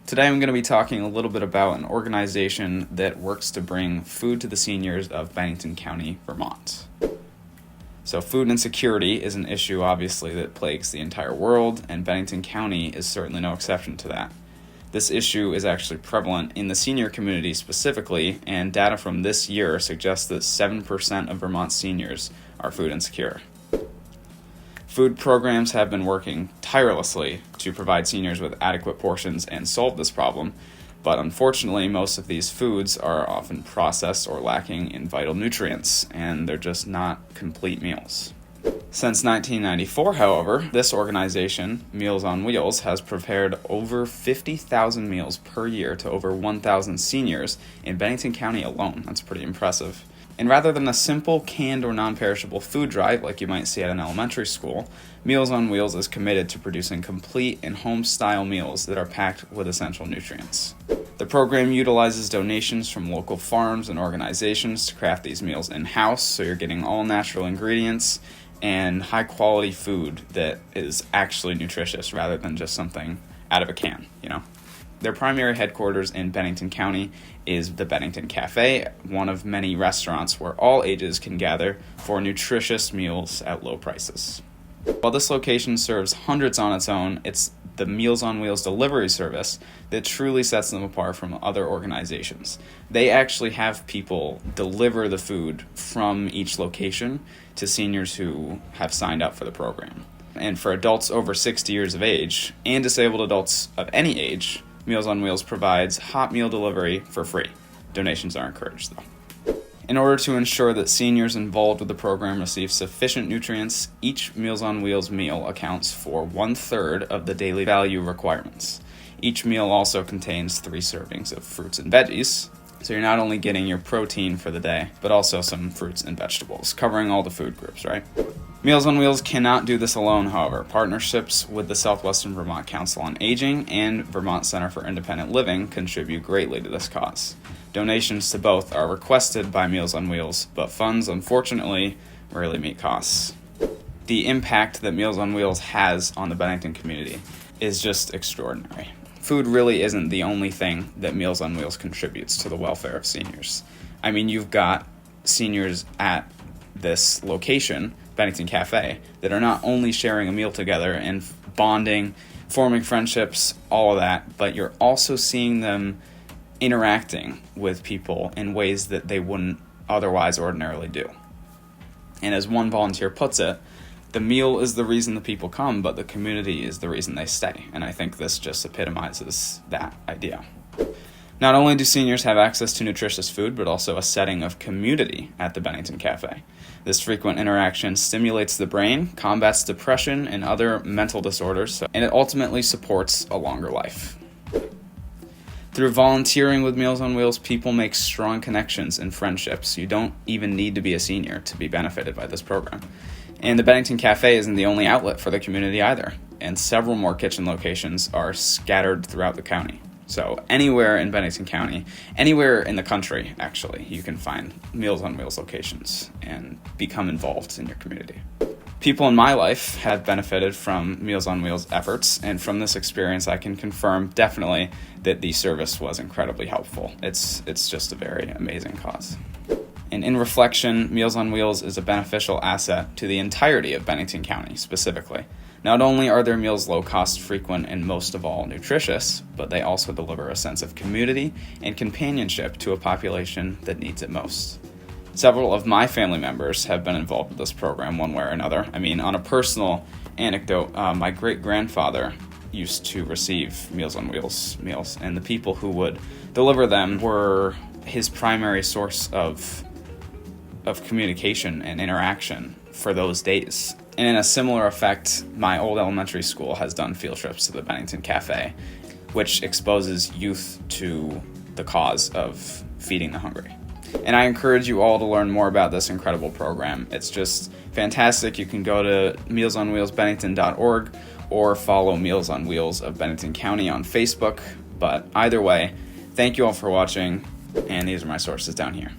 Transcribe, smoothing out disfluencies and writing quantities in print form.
Today I'm going to be talking a little bit about an organization that works to bring food to the seniors of Bennington County, Vermont. So food insecurity is an issue, obviously, that plagues the entire world, and Bennington County is certainly no exception to that. This issue is actually prevalent in the senior community specifically, and data from this year suggests that 7% of Vermont seniors are food insecure. Food programs have been working tirelessly to provide seniors with adequate portions and solve this problem, but unfortunately most of these foods are often processed or lacking in vital nutrients, and they're just not complete meals. Since 1994, however, this organization, Meals on Wheels, has prepared over 50,000 meals per year to over 1,000 seniors in Bennington County alone. That's pretty impressive. And rather than a simple canned or non-perishable food drive like you might see at an elementary school, Meals on Wheels is committed to producing complete and home-style meals that are packed with essential nutrients. The program utilizes donations from local farms and organizations to craft these meals in-house, so you're getting all natural ingredients and high-quality food that is actually nutritious rather than just something out of a can, Their primary headquarters in Bennington County is the Bennington Cafe, one of many restaurants where all ages can gather for nutritious meals at low prices. While this location serves hundreds on its own, it's the Meals on Wheels delivery service that truly sets them apart from other organizations. They actually have people deliver the food from each location to seniors who have signed up for the program. And for adults over 60 years of age and disabled adults of any age, Meals on Wheels provides hot meal delivery for free. Donations are encouraged, though. In order to ensure that seniors involved with the program receive sufficient nutrients, each Meals on Wheels meal accounts for 1/3 of the daily value requirements. Each meal also contains 3 servings of fruits and veggies, so you're not only getting your protein for the day, but also some fruits and vegetables, covering all the food groups, right? Meals on Wheels cannot do this alone, however. Partnerships with the Southwestern Vermont Council on Aging and Vermont Center for Independent Living contribute greatly to this cause. Donations to both are requested by Meals on Wheels, but funds, unfortunately, rarely meet costs. The impact that Meals on Wheels has on the Bennington community is just extraordinary. Food really isn't the only thing that Meals on Wheels contributes to the welfare of seniors. I mean, you've got seniors at this location, Bennington Cafe, that are not only sharing a meal together and bonding, forming friendships, all of that, but you're also seeing them interacting with people in ways that they wouldn't otherwise ordinarily do. And as one volunteer puts it, the meal is the reason the people come, but the community is the reason they stay. And I think this just epitomizes that idea. Not only do seniors have access to nutritious food, but also a setting of community at the Bennington Cafe. This frequent interaction stimulates the brain, combats depression and other mental disorders, and it ultimately supports a longer life. Through volunteering with Meals on Wheels, people make strong connections and friendships. You don't even need to be a senior to be benefited by this program. And the Bennington Cafe isn't the only outlet for the community either, and several more kitchen locations are scattered throughout the county. So anywhere in Bennington County, anywhere in the country, actually, you can find Meals on Wheels locations and become involved in your community. People in my life have benefited from Meals on Wheels efforts, and from this experience I can confirm definitely that the service was incredibly helpful. It's just a very amazing cause. And in reflection, Meals on Wheels is a beneficial asset to the entirety of Bennington County specifically. Not only are their meals low cost, frequent, and most of all nutritious, but they also deliver a sense of community and companionship to a population that needs it most. Several of my family members have been involved with this program one way or another. I mean, on a personal anecdote, my great-grandfather used to receive Meals on Wheels meals, and the people who would deliver them were his primary source of communication and interaction for those days. And in a similar effect, my old elementary school has done field trips to the Bennington Cafe, which exposes youth to the cause of feeding the hungry. And I encourage you all to learn more about this incredible program. It's just fantastic. You can go to mealsonwheelsbennington.org or follow Meals on Wheels of Bennington County on Facebook. But either way, thank you all for watching, and these are my sources down here.